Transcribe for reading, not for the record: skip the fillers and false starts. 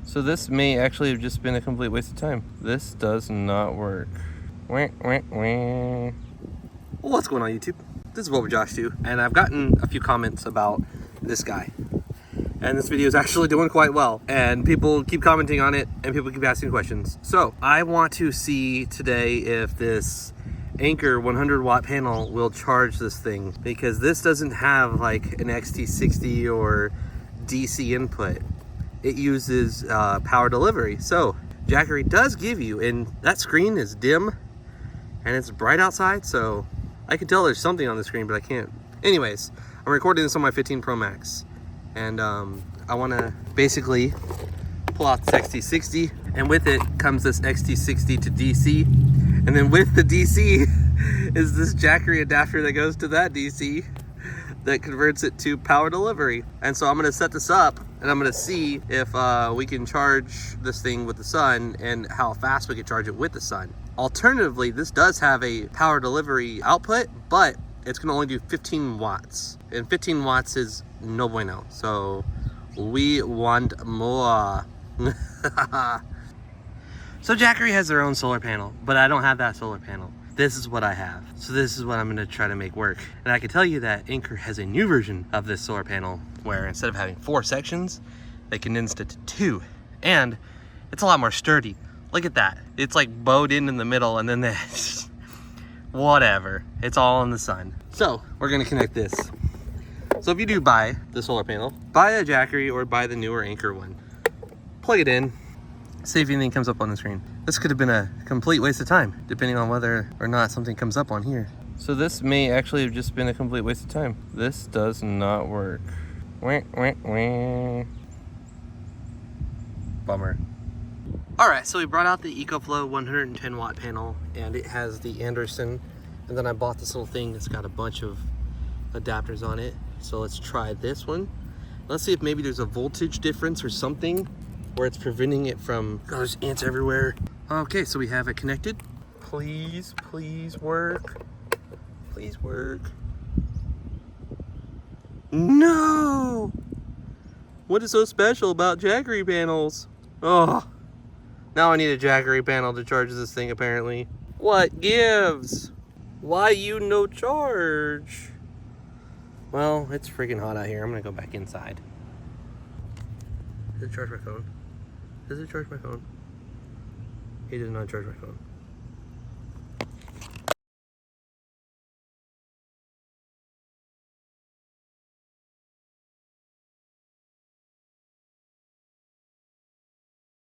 So this may actually have just been a complete waste of time. This does not work. Wah, wah, wah. What's going on, YouTube? This is what Josh do, and I've gotten a few comments about this guy. And this video is actually doing quite well, and people keep commenting on it and people keep asking questions. So I want to see today if this Anker 100 watt panel will charge this thing, because this doesn't have like an XT60 or DC input. It uses power delivery. So Jackery does give you, and that screen is dim and it's bright outside, so I can tell there's something on the screen, but I can't. Anyways, I'm recording this on my 15 Pro Max. And I want to basically pull out this XT60, and with it comes this XT60 to DC, and then with the DC is this Jackery adapter that goes to that DC that converts it to power delivery. And so I'm going to set this up and I'm going to see if we can charge this thing with the sun and how fast we can charge it with the sun. Alternatively, this does have a power delivery output, but it's going to only do 15 watts, and 15 watts is no bueno, so we want more. So Jackery has their own solar panel, but I don't have that solar panel. This is what I have, so this is what I'm going to try to make work. And I can tell you that Anker has a new version of this solar panel where instead of having 4 sections, they condensed it to 2, and it's a lot more sturdy. Look at that, it's like bowed in the middle, and then this whatever, it's all in the sun. So we're going to connect this. So if you do buy the solar panel, buy a Jackery or buy the newer Anker one. Plug it in, see if anything comes up on the screen. This could have been a complete waste of time, depending on whether or not something comes up on here. So this may actually have just been a complete waste of time. This does not work. Wah, wah, wah. Bummer. All right, so we brought out the EcoFlow 110 watt panel, and it has the Anderson, and then I bought this little thing that's got a bunch of adapters on it. So let's try this one. Let's see if maybe there's a voltage difference or something where it's preventing it from, oh, there's ants everywhere. Okay, so we have it connected. Please, please work. Please work. No! What is so special about Jackery panels? Oh, now I need a Jackery panel to charge this thing apparently. What gives? Why you no charge? Well, it's freaking hot out here. I'm gonna go back inside. Does it charge my phone? Does it charge my phone? It does not charge my phone.